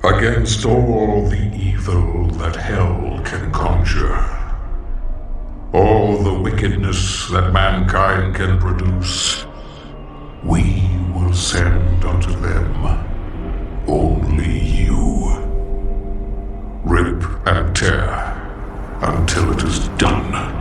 Against all the evil that hell can conjure, all the wickedness that mankind can produce, we will send unto them only you. Rip and tear until it is done.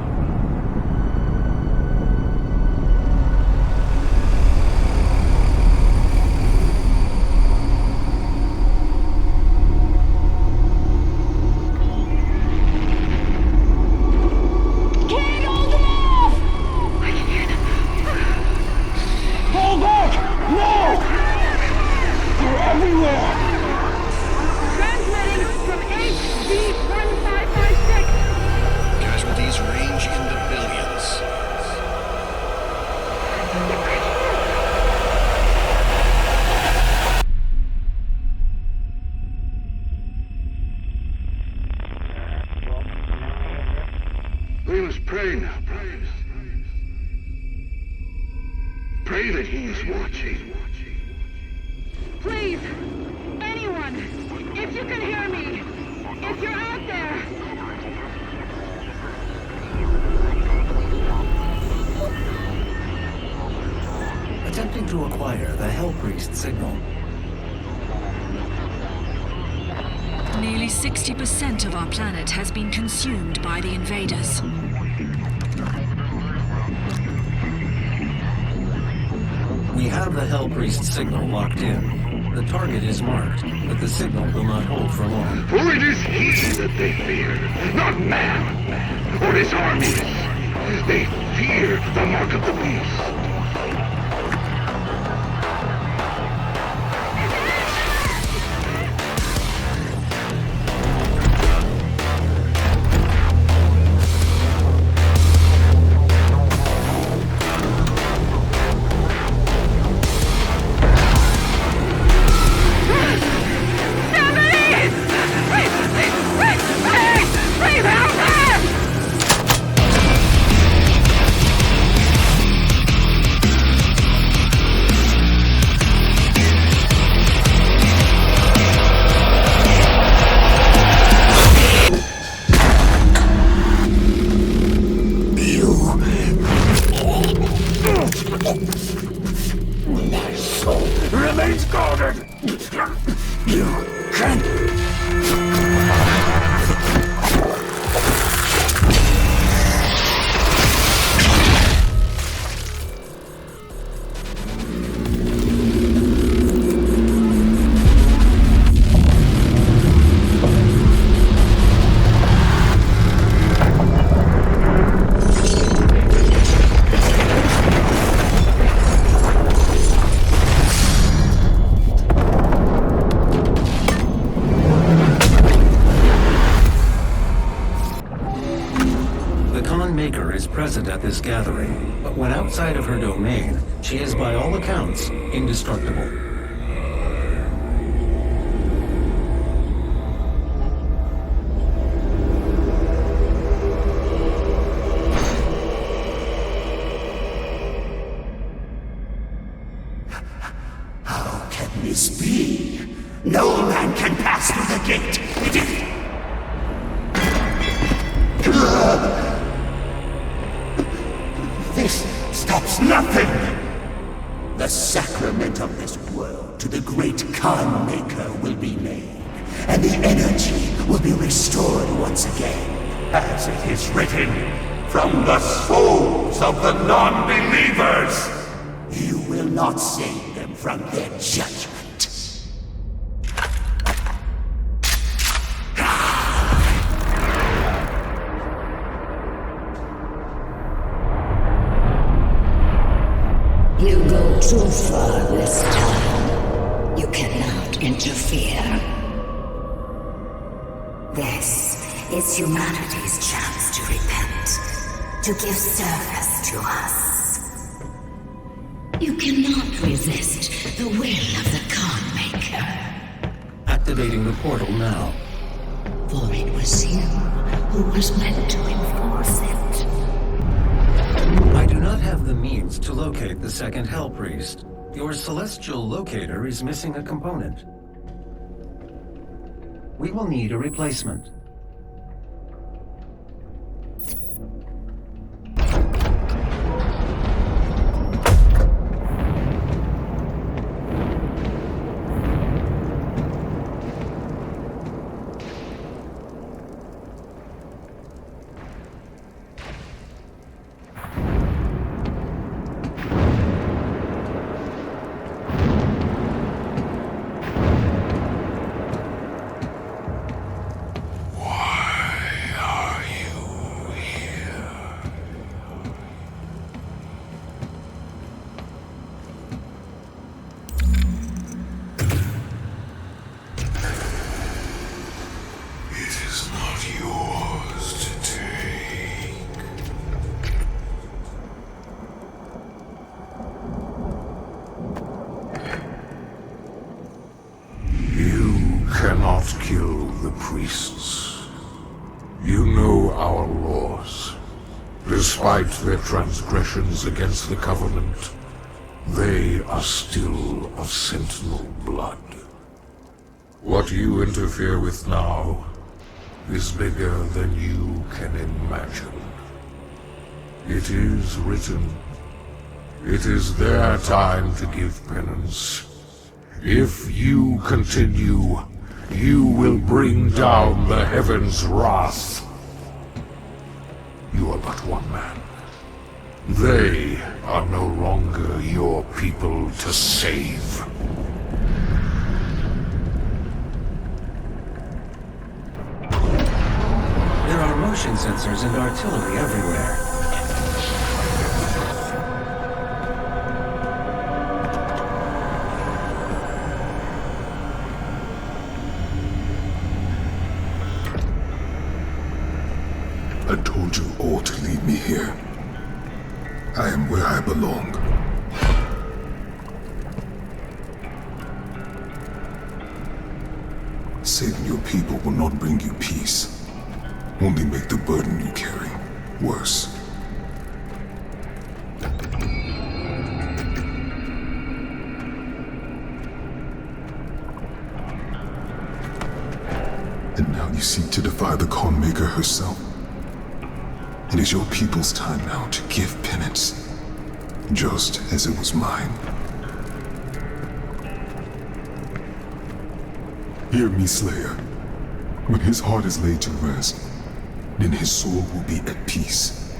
Pray that he is watching. Please, anyone, if you can hear me, if you're out there. Attempting to acquire the Hell Priest signal. Nearly 60% of our planet has been consumed by the invaders. We have the Hell Priest signal locked in. The target is marked, but the signal will not hold for long. For it is he that they fear, not man, or his armies. They fear the mark of the beast. At this gathering, but when outside of her domain, she is by all accounts indestructible. How can this be? No man can pass through the gate. It is... This stops nothing! The sacrament of this world to the great Khan Maykr will be made, and the energy will be restored once again. As it is written, from the souls of the non-believers! You will not save them from their judgment. You go too far this time. You cannot interfere. This is humanity's chance to repent, to give service to us. You cannot resist the will of the Khan Maykr. Activating the portal now. For it was you who was meant to enforce it. I do not have the means to locate the second Hell Priest. Your celestial locator is missing a component. We will need a replacement. Kill the priests. You know our laws. Despite their transgressions against the Covenant, they are still of Sentinel blood. What you interfere with now is bigger than you can imagine. It is written. It is their time to give penance. If you continue, you will bring down the heavens' wrath. You are but one man. They are no longer your people to save. There are motion sensors and artillery everywhere. I told you all to leave me here. I am where I belong. Saving your people will not bring you peace. Only make the burden you carry worse. And now you seek to defy the Khan Maykr herself. It is your people's time now to give penance, just as it was mine. Hear me, Slayer. When his heart is laid to rest, then his soul will be at peace.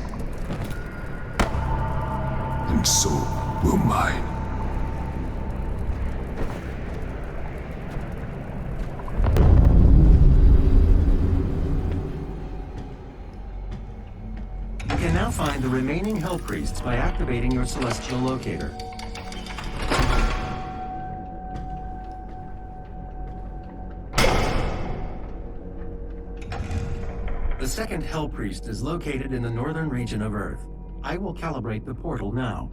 And so will mine. You can now find the remaining Hell Priests by activating your celestial locator. The second Hell Priest is located in the northern region of Earth. I will calibrate the portal now.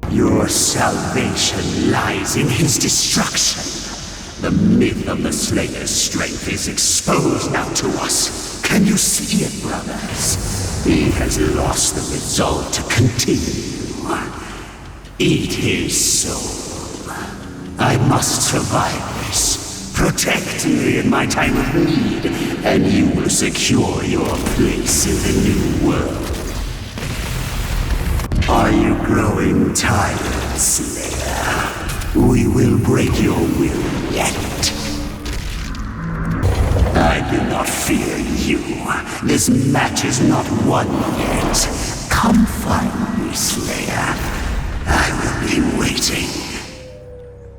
Your salvation lies in his destruction. The myth of the Slayer's strength is exposed now to us. Can you see it, brothers? He has lost the resolve to continue. Eat his soul. I must survive this. Protect me in my time of need, and you will secure your place in the new world. Are you growing tired, Slayer? We will break your will yet. I do not fear you. This match is not won yet. Come find me, Slayer. I will be waiting.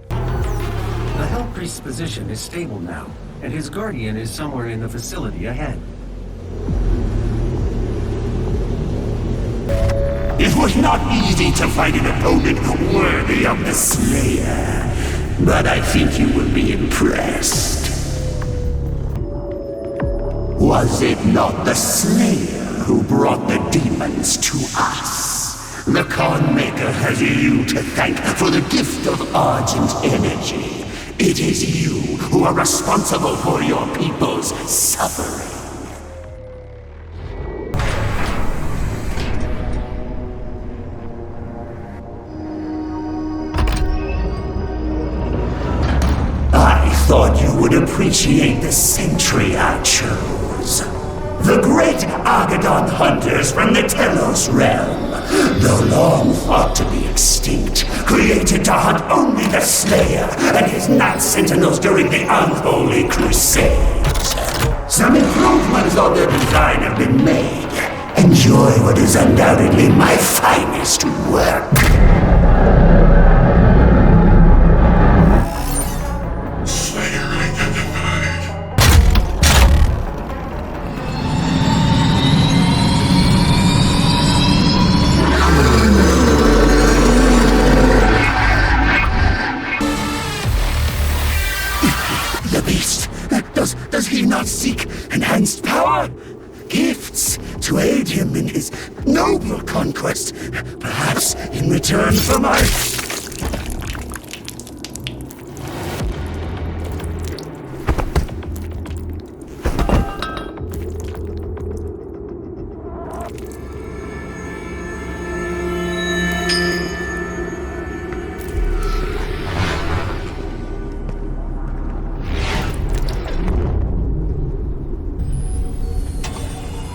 The Hell Priest's position is stable now, and his guardian is somewhere in the facility ahead. It was not easy to find an opponent worthy of the Slayer, but I think you will be impressed. Was it not the Slayer who brought the demons to us? The Khan Maykr has you to thank for the gift of Argent energy. It is you who are responsible for your people's suffering. I thought you would appreciate the century I chose. The great Argadon hunters from the Telos realm, though long thought to be extinct, created to hunt only the Slayer and his Night Sentinels during the Unholy Crusades. Some improvements on their design have been made. Enjoy what is undoubtedly my finest work. Slayer identified. The beast! Does he not seek enhanced power? Gifts to aid him in his noble conquest, perhaps in return for my...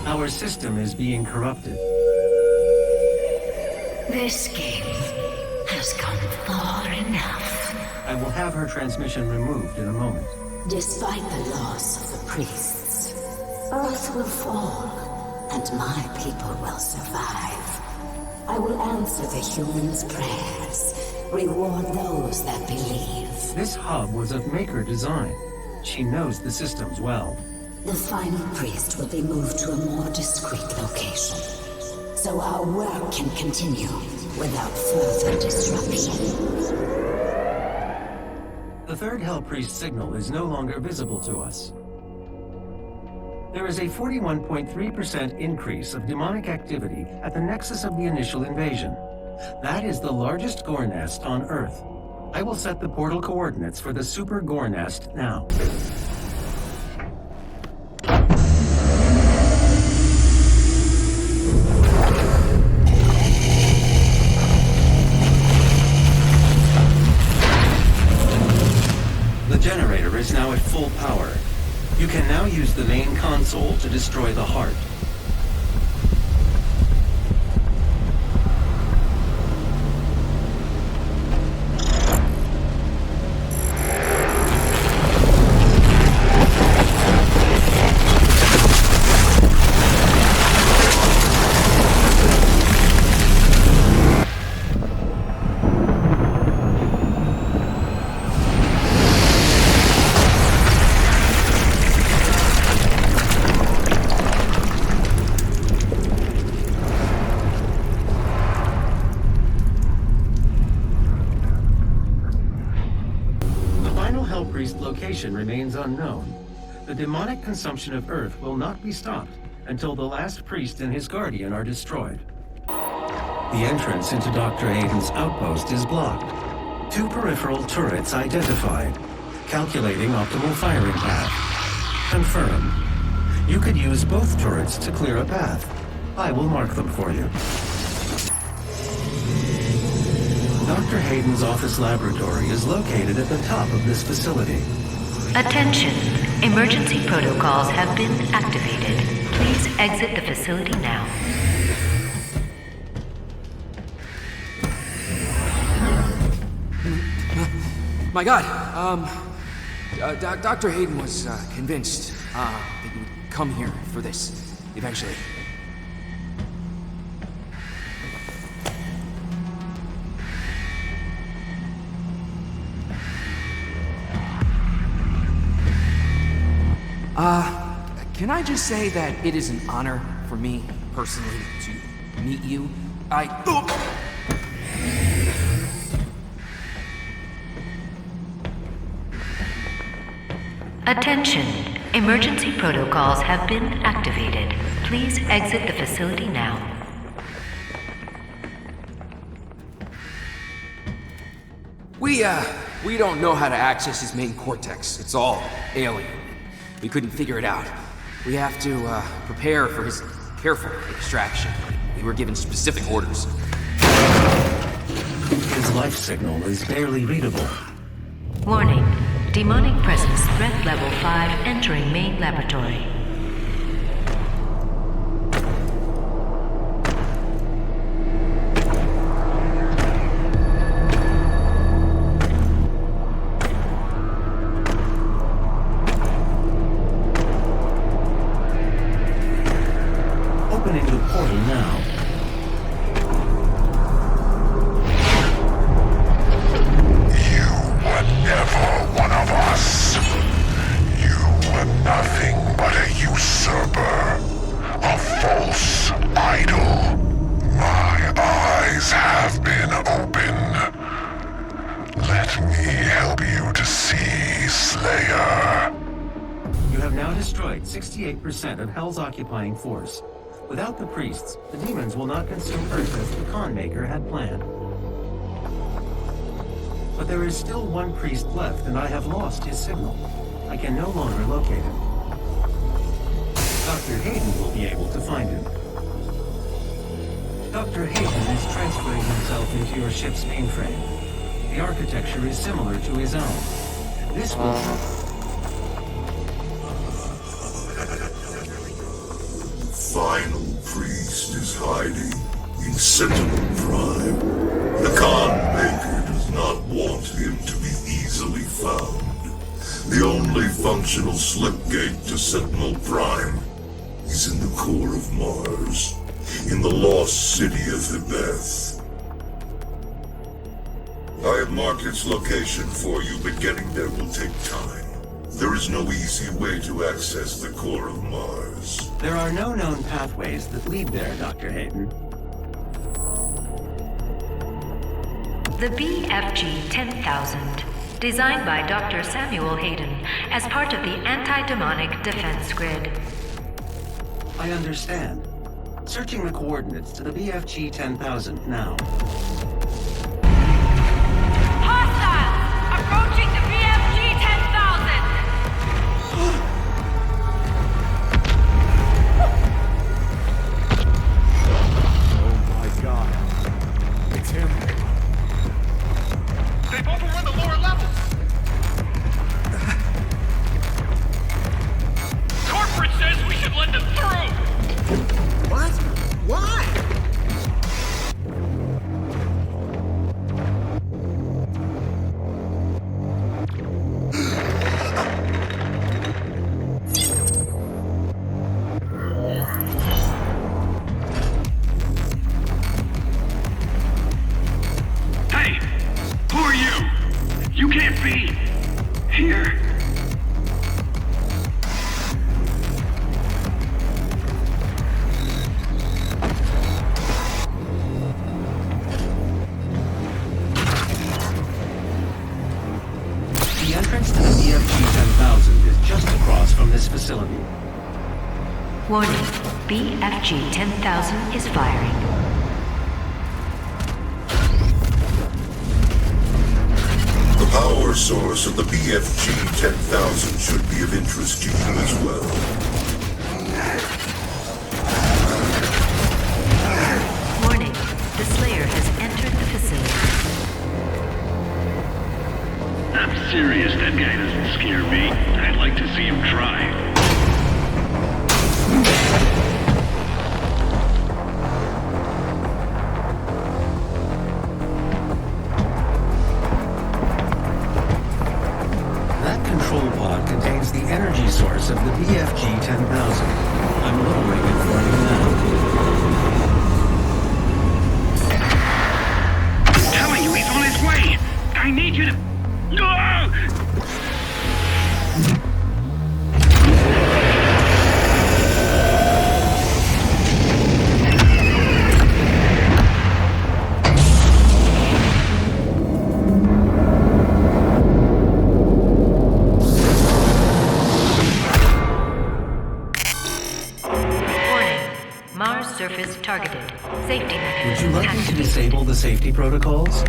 Our system is being corrupted. This game has gone far enough. I will have her transmission removed in a moment. Despite the loss of the priests, Earth will fall, and my people will survive. I will answer the humans' prayers, reward those that believe. This hub was of Maykr design. She knows the systems well. The final priest will be moved to a more discreet location, so our work can continue without further disruption. The third Hell Priest signal is no longer visible to us. There is a 41.3% increase of demonic activity at the nexus of the initial invasion. That is the largest gore nest on Earth. I will set the portal coordinates for the super gore nest now. The generator is now at full power. You can now use the main console to destroy the heart. Location remains unknown. The demonic consumption of Earth will not be stopped until the last priest and his guardian are destroyed. The entrance into Dr. Hayden's outpost is blocked. 2 peripheral turrets identified. Calculating optimal firing path. Confirmed. You could use both turrets to clear a path. I will mark them for you. Dr. Hayden's office laboratory is located at the top of this facility. Attention! Emergency protocols have been activated. Please exit the facility now. My God, Dr. Hayden was convinced that you would come here for this, eventually. Can I just say that it is an honor for me, personally, to meet you? Attention! Emergency protocols have been activated. Please exit the facility now. We don't know how to access his main cortex. It's all alien. We couldn't figure it out. We have to, prepare for his careful extraction. We were given specific orders. His life signal is barely readable. Warning. Demonic presence threat level 5 entering main laboratory. Opening the portal now. Never one of us. You were nothing but a usurper, a false idol. My eyes have been opened. Let me help you to see, Slayer. You have now destroyed 68% of Hell's occupying force. Without the priests, the demons will not consume Earth as the Khan Maykr had planned. But there is still one priest left, and I have lost his signal. I can no longer locate him. Dr. Hayden will be able to find him. Dr. Hayden is transferring himself into your ship's mainframe. The architecture is similar to his own. This will... Final priest is hiding in Sentinel Prime. The Khan Maykr does not want him to be easily found. The only functional slipgate to Sentinel Prime is in the core of Mars, in the lost city of Hebeth. I have marked its location for you, but getting there will take time. There is no easy way to access the core of Mars. There are no known pathways that lead there, Dr. Hayden. The BFG 10,000, designed by Dr. Samuel Hayden as part of the anti-demonic defense grid. I understand. Searching the coordinates to the BFG 10,000 now. Hostiles! Approaching the BFG 10,000! Oh my god. It's him. They've overrun the lower levels! Corporate says we should let them through! What? Why? Hey! Who are you? You can't be here. The entrance to the BFG 10,000 is just across from this facility. Warning, BFG 10,000 is firing. The power source of the BFG 10,000 should be of interest to you as well. Warning, the Slayer has entered the facility. I'm serious, that guy doesn't scare me. I'd like to see him try. That control pod contains the energy source of the BFG 10,000. I'm lowering it for you now. I'm telling you, he's on his way! I need you to... No! Warning, Mars surface targeted. Safety Would you mechanisms like me to activated. disable the safety protocols?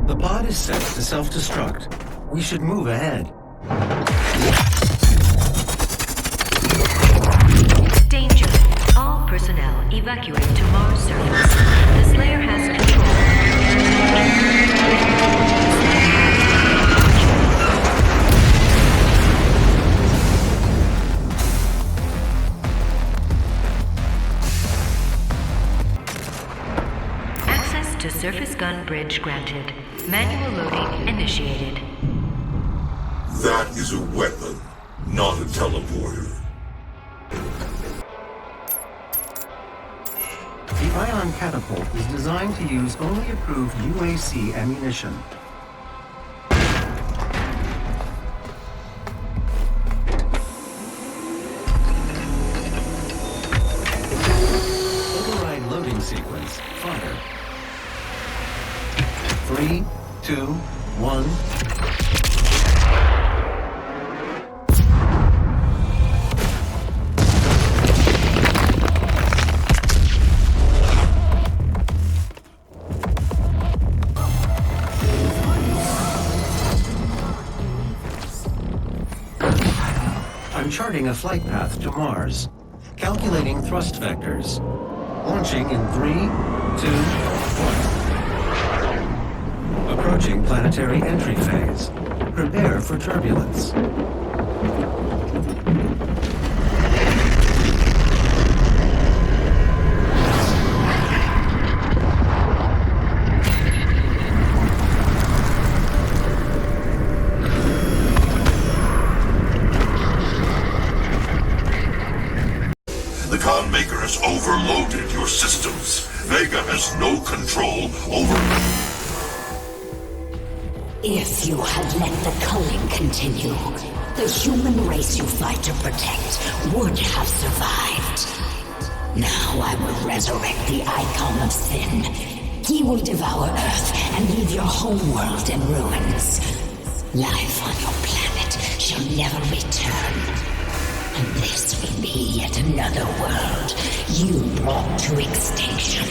The pod is set to self-destruct. We should move ahead. evacuate to Mars surface. The Slayer has control. Access to surface gun bridge granted. Manual loading initiated. That is a weapon, not a teleporter. The ion catapult is designed to use only approved UAC ammunition. Override loading sequence. Fire. 3, 2, 1. I'm charting a flight path to Mars. Calculating thrust vectors. Launching in 3, 2, 1. Approaching planetary entry phase. Prepare for turbulence. The Khan Maykr has overloaded your systems. Vega has no control over... If you had let the culling continue, the human race you fight to protect would have survived. Now I will resurrect the icon of sin. He will devour Earth and leave your home world in ruins. Life on your planet shall never return. And this will be yet another world you brought to extinction.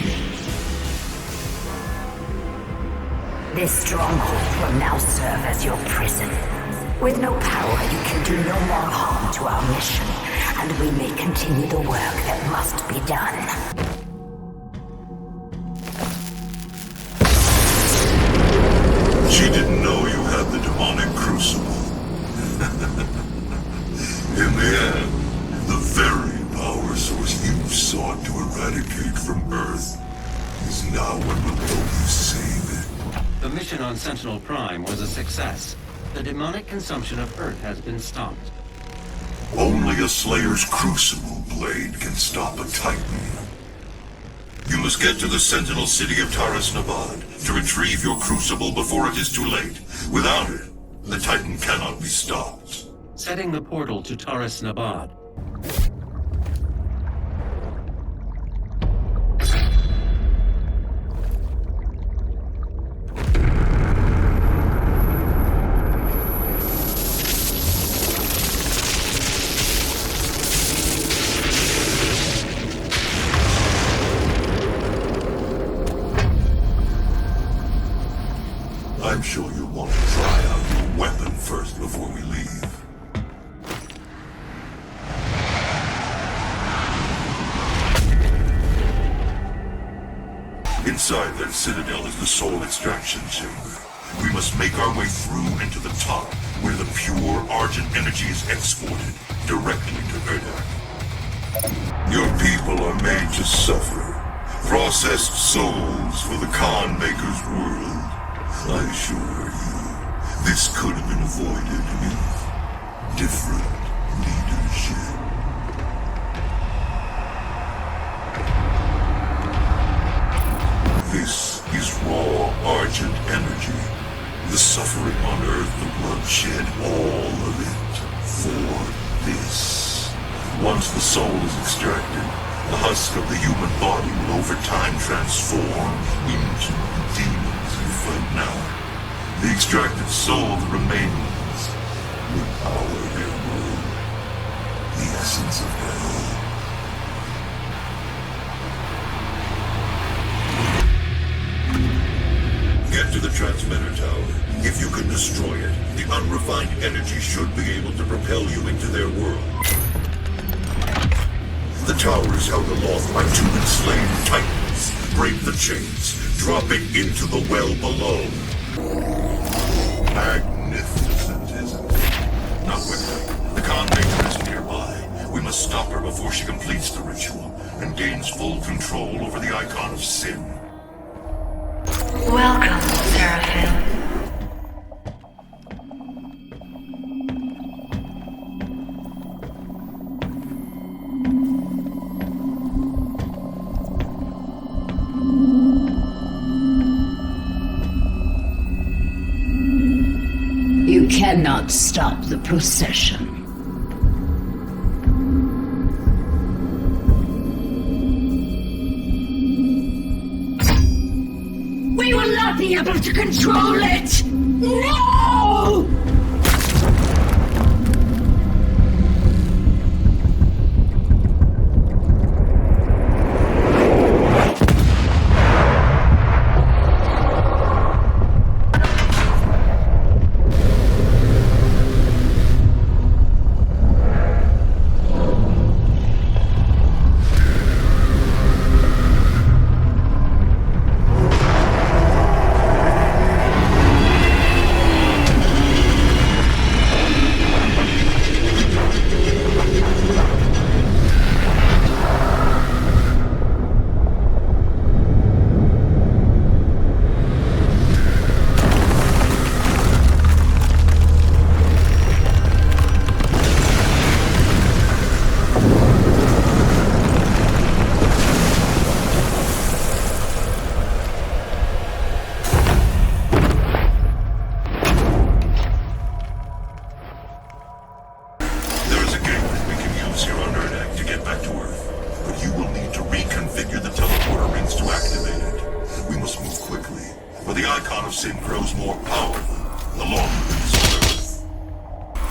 This stronghold will now serve as your prison. With no power, you can do no more harm to our mission, and we may continue the work that must be done. She didn't know you had the demonic crucible. In the end, the very power source you sought to eradicate from Earth is now what will help you save it. The mission on Sentinel Prime was a success. The demonic consumption of Earth has been stopped. Only a Slayer's Crucible blade can stop a Titan. You must get to the Sentinel city of Taras Nabad to retrieve your Crucible before it is too late. Without it, the Titan cannot be stopped. Setting the portal to Taras Nabad. I'm sure you'll want to try out your weapon first before we leave. Inside that citadel is the soul extraction chamber. We must make our way through into the top, where the pure Argent energy is exported directly to Ranak. Your people are made to suffer. Processed souls for the Khan Maker's world. I assure you, this could have been avoided with different leadership. This is raw Argent energy. The suffering on Earth, the bloodshed, all of it for this. Once the soul is extracted, the husk of the human body will over time transform into the demons you fight now. The extracted soul that remains will power their world. The essence of hell. Get to the transmitter tower. If you can destroy it, the unrefined energy should be able to propel you into their world. The tower is held aloft by 2 enslaved titans. Break the chains. Drop it into the well below. Magnificent, isn't it? Now quickly. The Khan Maykr is nearby. We must stop her before she completes the ritual and gains full control over the icon of sin. Welcome, Seraphim. You cannot stop the procession. We will not be able to control it! No!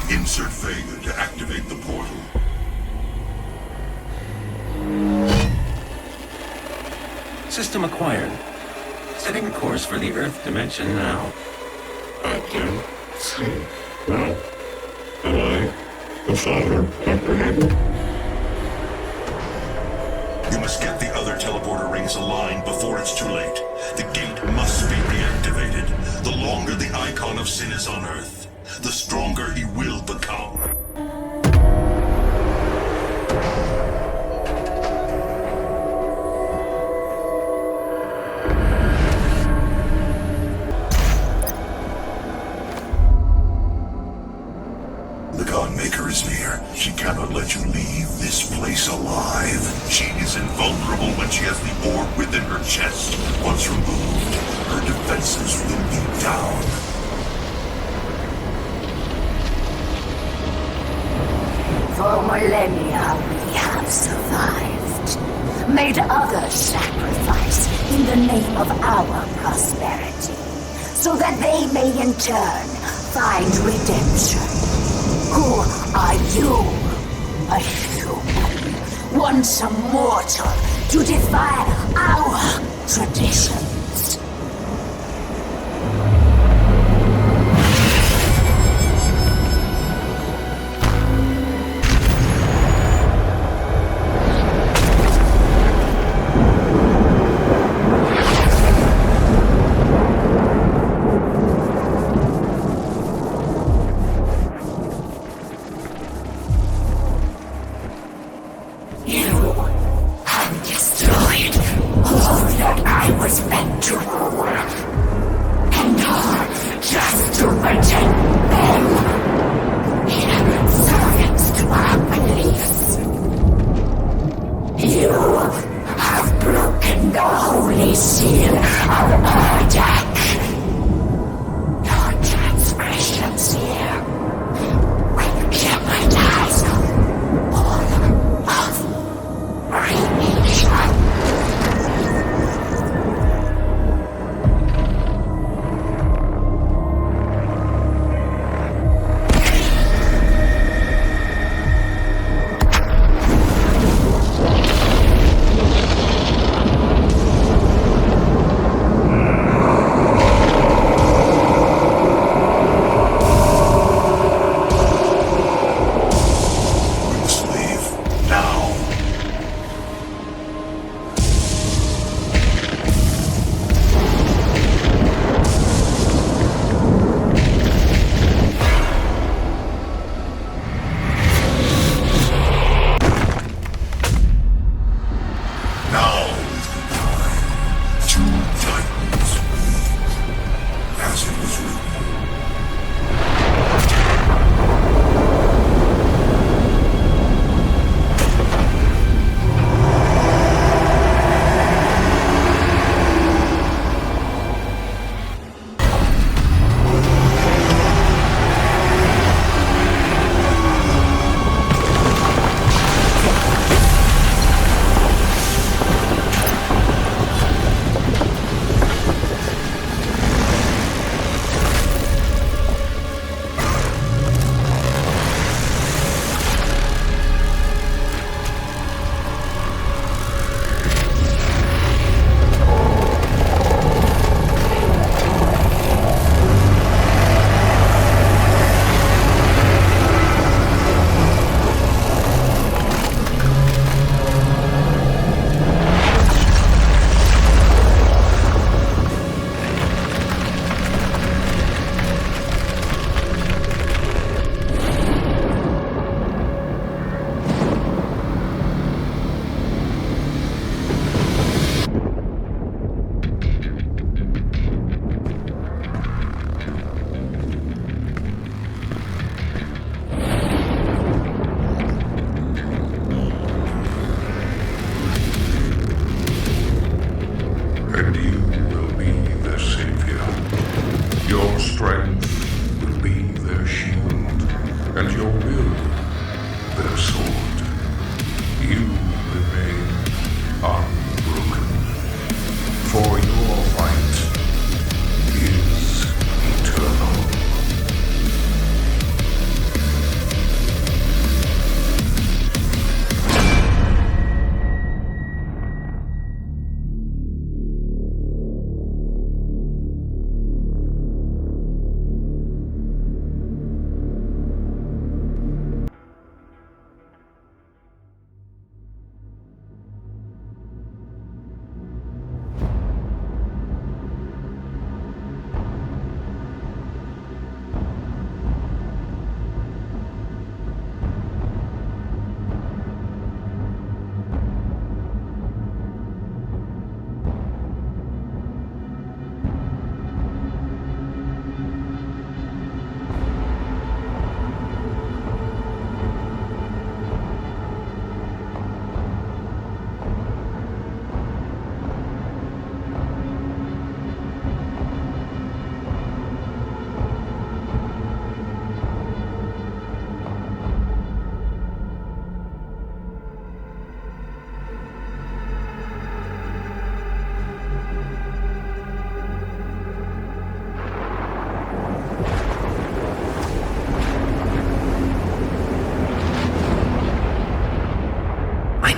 Insert VEGA to activate the portal. System acquired. Setting the course for the Earth dimension now. I can see now. Am I the father apprehended? You must get the other teleporter rings aligned before it's too late. The gate must be reactivated. The longer the icon of sin is on Earth, the stronger he will become. The Khan Maykr is near. She cannot let you leave this place alive. She is invulnerable when she has the orb within her chest. Once removed, her defenses will be down. For millennia we have survived, made others sacrifice in the name of our prosperity, so that they may in turn find redemption. Who are you? A human, once a mortal, to defy our traditions.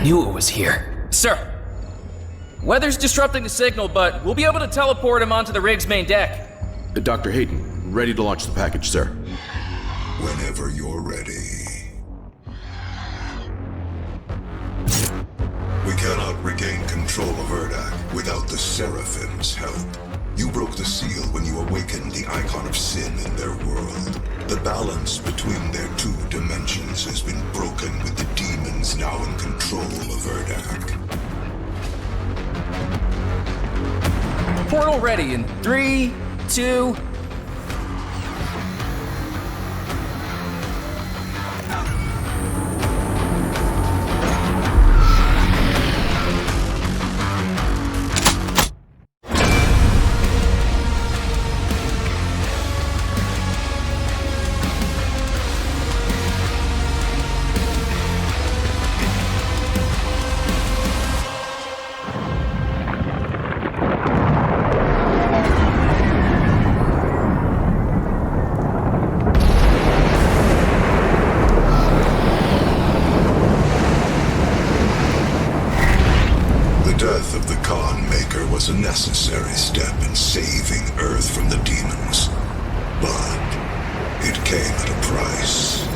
knew it was here. Sir! Weather's disrupting the signal, but we'll be able to teleport him onto the rig's main deck. Dr. Hayden, ready to launch the package, sir. Whenever you're ready. We cannot regain control of Urdak without the Seraphim's help. You broke the seal when you awakened the icon of sin in their world. The balance between their two dimensions has been broken with the demons now in control of Urdak. Portal ready in 3, 2... A necessary step in saving Earth from the demons, but it came at a price.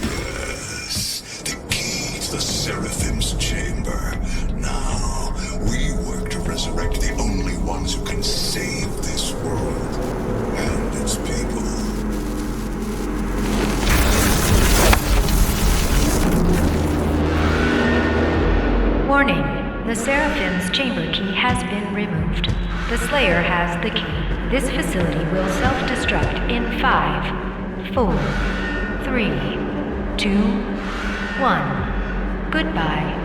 Yes, the key to the Seraphim's chamber. Now, we work to resurrect the only ones who can save this world and its people. Warning, the Seraphim's chamber key has been removed. The Slayer has the key. This facility will self-destruct in 5, 4, 3, 2, 1. Goodbye.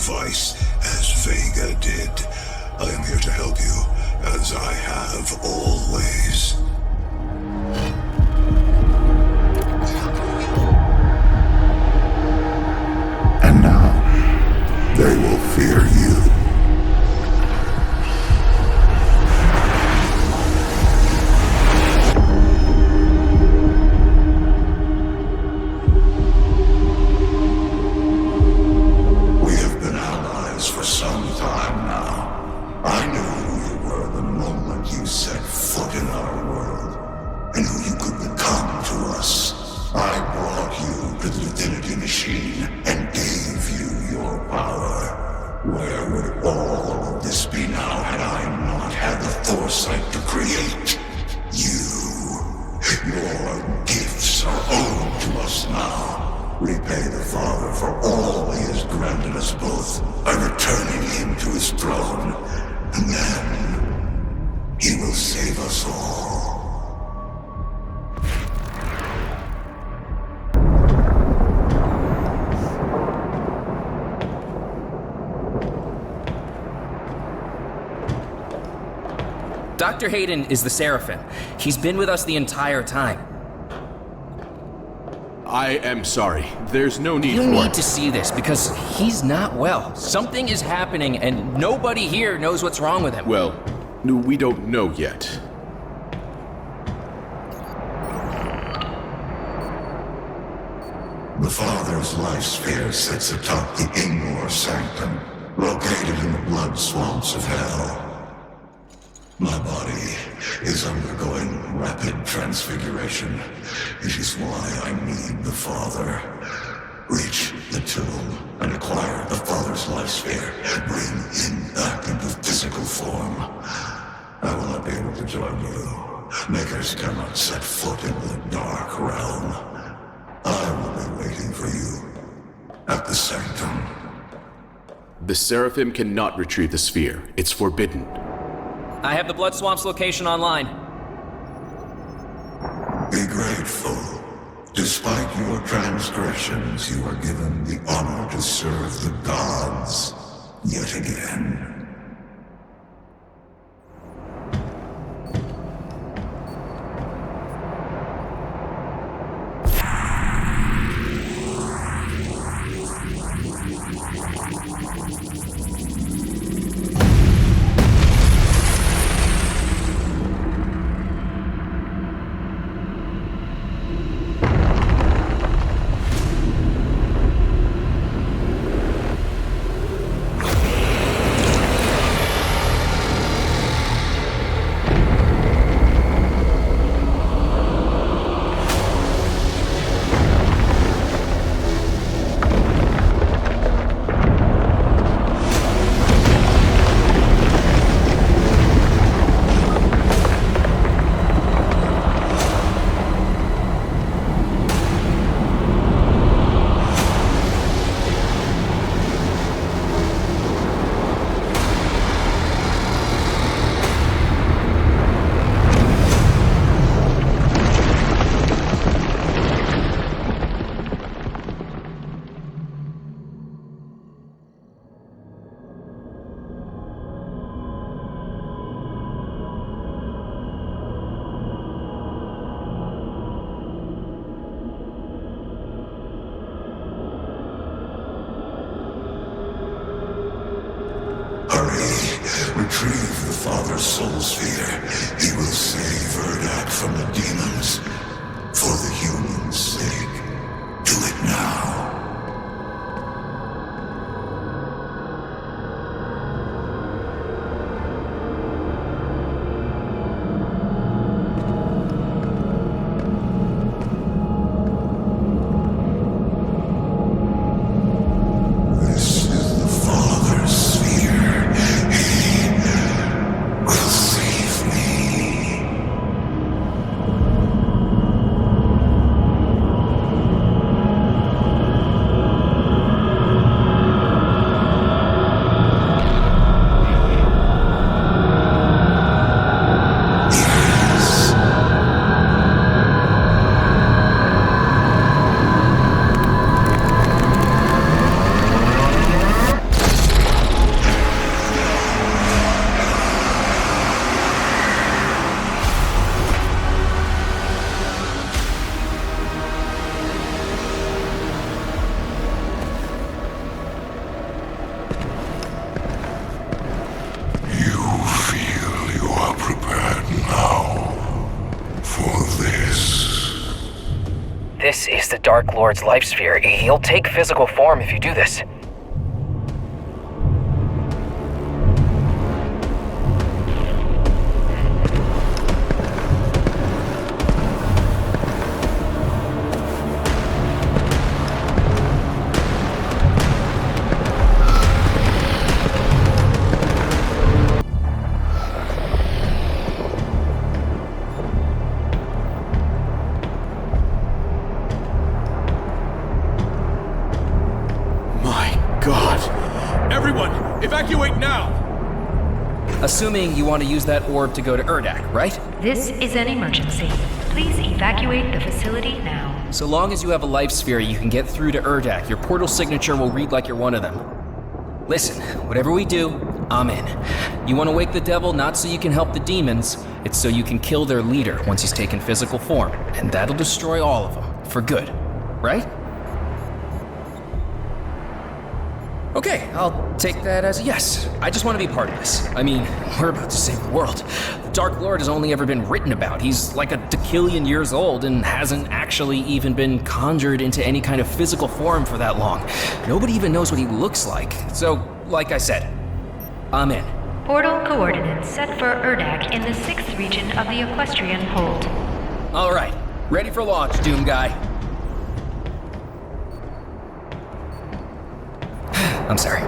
As Vega did. I am here to help you, as I have always. And now, they will fear you. Dr. Hayden is the Seraphim. He's been with us the entire time. I am sorry. There's no need for it. You need to see this, because he's not well. Something is happening, and nobody here knows what's wrong with him. Well, we don't know yet. The Father's life sphere sits atop the Ingor Sanctum, located in the blood swamps of hell. My body is undergoing rapid transfiguration. It is why I need the Father. Reach the tomb and acquire the Father's life sphere. Bring him back into physical form. I will not be able to join you. Makers cannot set foot in the dark realm. I will be waiting for you at the Sanctum. The Seraphim cannot retrieve the sphere. It's forbidden. I have the Blood Swamp's location online. Be grateful. Despite your transgressions, you are given the honor to serve the gods yet again. Retrieve the Father's soul sphere. He will save Urdak from the demons. For the humans' sake. Do it now. This is the Dark Lord's life sphere. He'll take physical form if you do this. Evacuate now! Assuming you want to use that orb to go to Urdak, right? This is an emergency. Please evacuate the facility now. So long as you have a life sphere, you can get through to Urdak. Your portal signature will read like you're one of them. Listen, whatever we do, I'm in. You want to wake the devil not so you can help the demons, it's so you can kill their leader once he's taken physical form, and that'll destroy all of them, for good, right? Okay, I'll take that as a yes. I just want to be part of this. I mean, we're about to save the world. The Dark Lord has only ever been written about. He's like a decillion years old and hasn't actually even been conjured into any kind of physical form for that long. Nobody even knows what he looks like. So, like I said, I'm in. Portal coordinates set for Urdak in the 6th region of the Equestrian Hold. All right, ready for launch, Doom Guy. I'm sorry.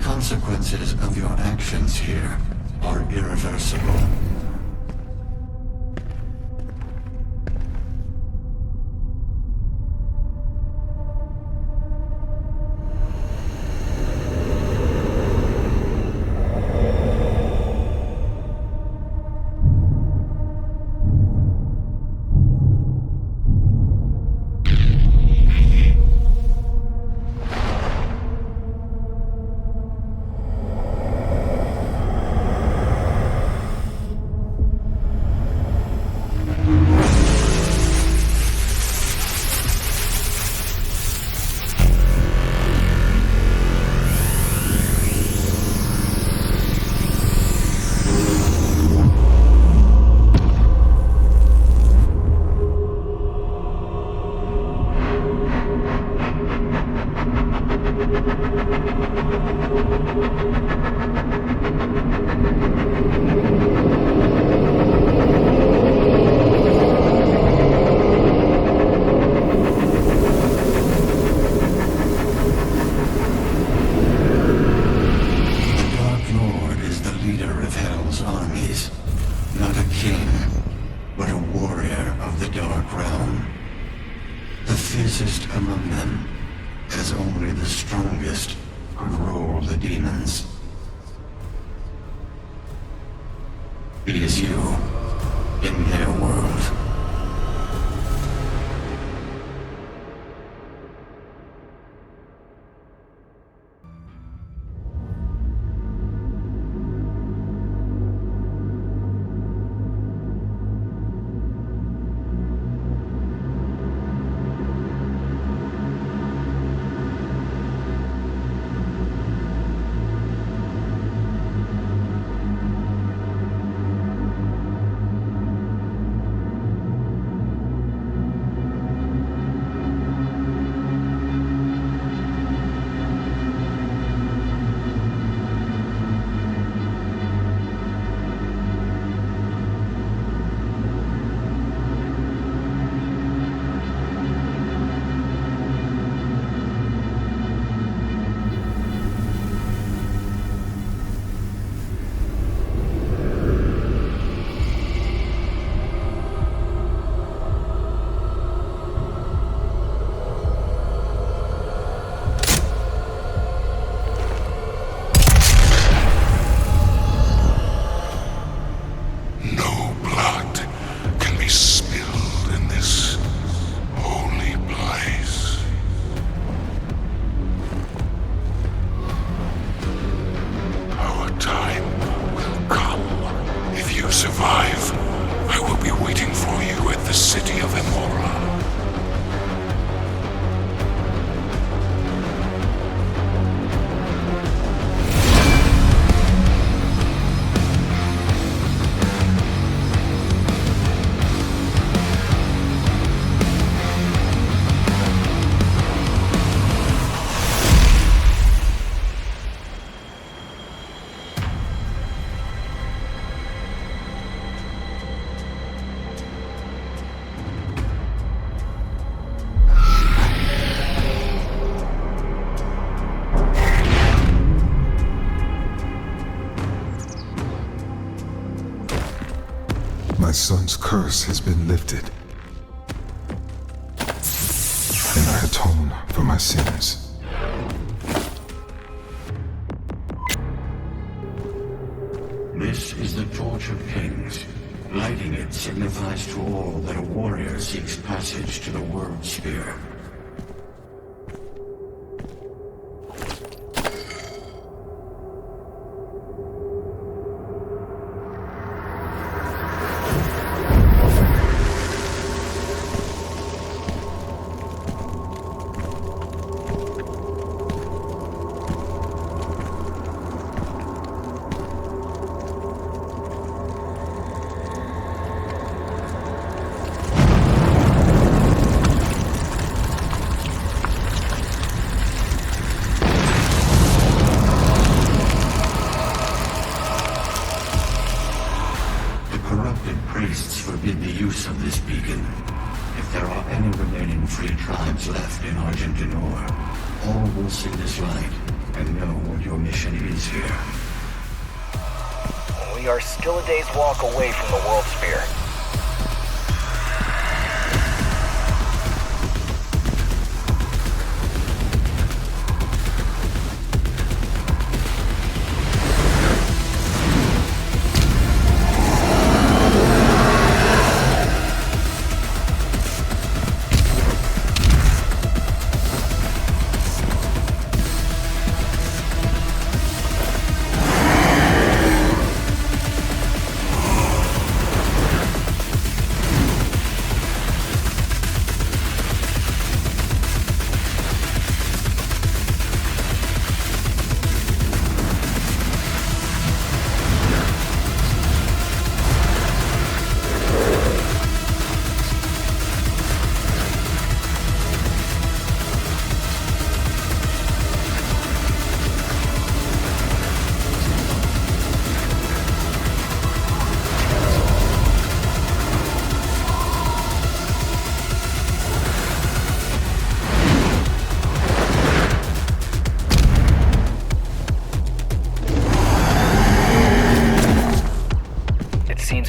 Consequences of your actions here are irreversible. It is you, in their world. son's curse has been lifted. And I atone for my sins. This is the Torch of Kings. Lighting it signifies to all that a warrior seeks passage to the World Sphere. Priests forbid the use of this beacon. If there are any remaining free tribes left in Argentinor, all will see this light and know what your mission is here. We are still a day's walk away from the World Sphere.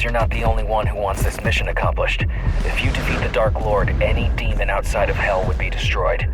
You're not the only one who wants this mission accomplished. If you defeat the Dark Lord, any demon outside of Hell would be destroyed.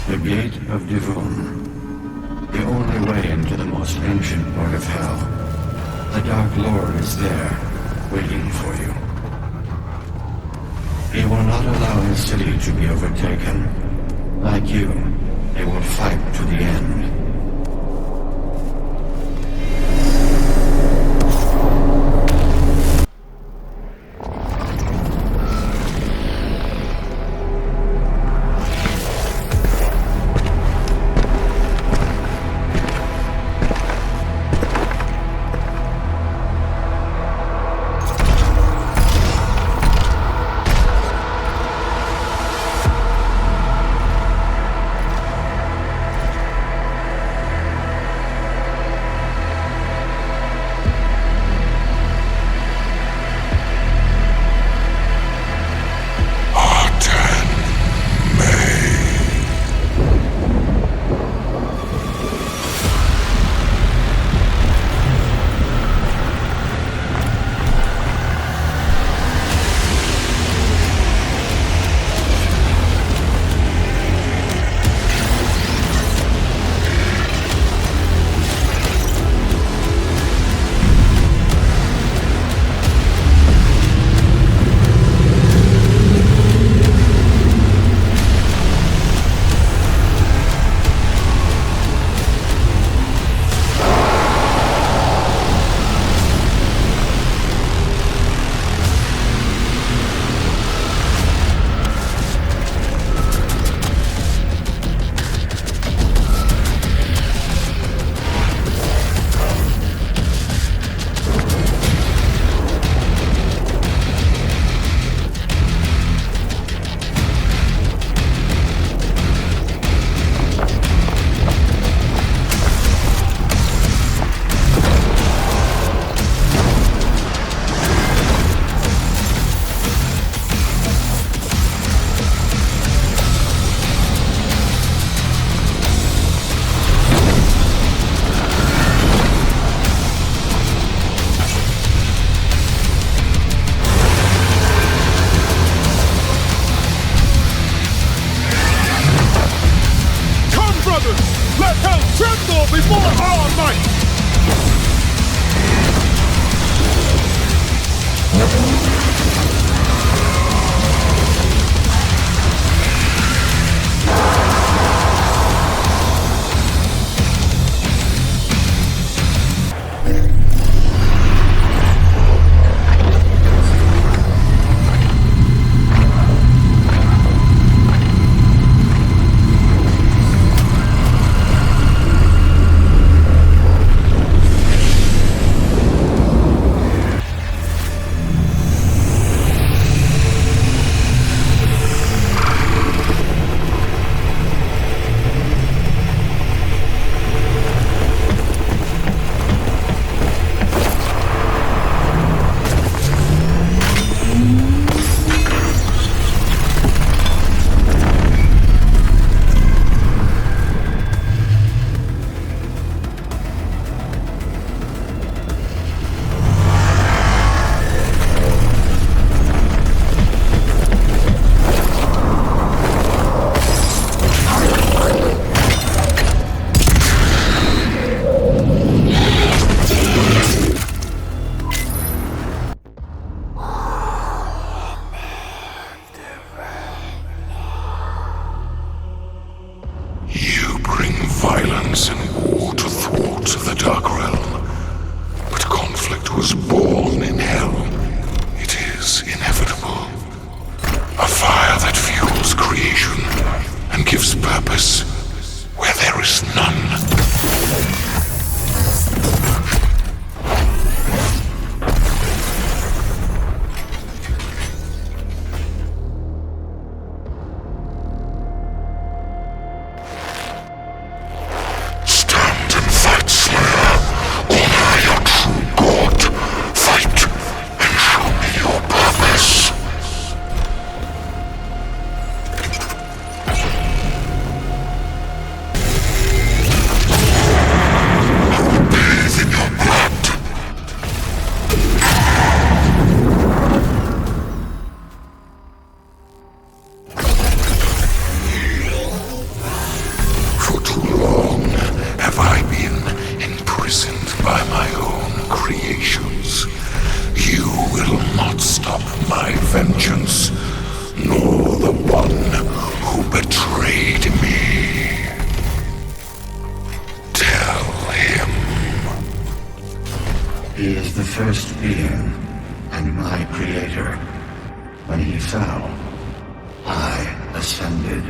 The Gate of Divon. The only way into the most ancient part of Hell. The Dark Lord is there, waiting for you. He will not allow his city to be overtaken. Like you, They will fight to the end. vengeance, nor the one who betrayed me. first being and my creator. When he fell, I ascended.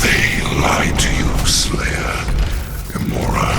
They lie to you, Slayer. Gamora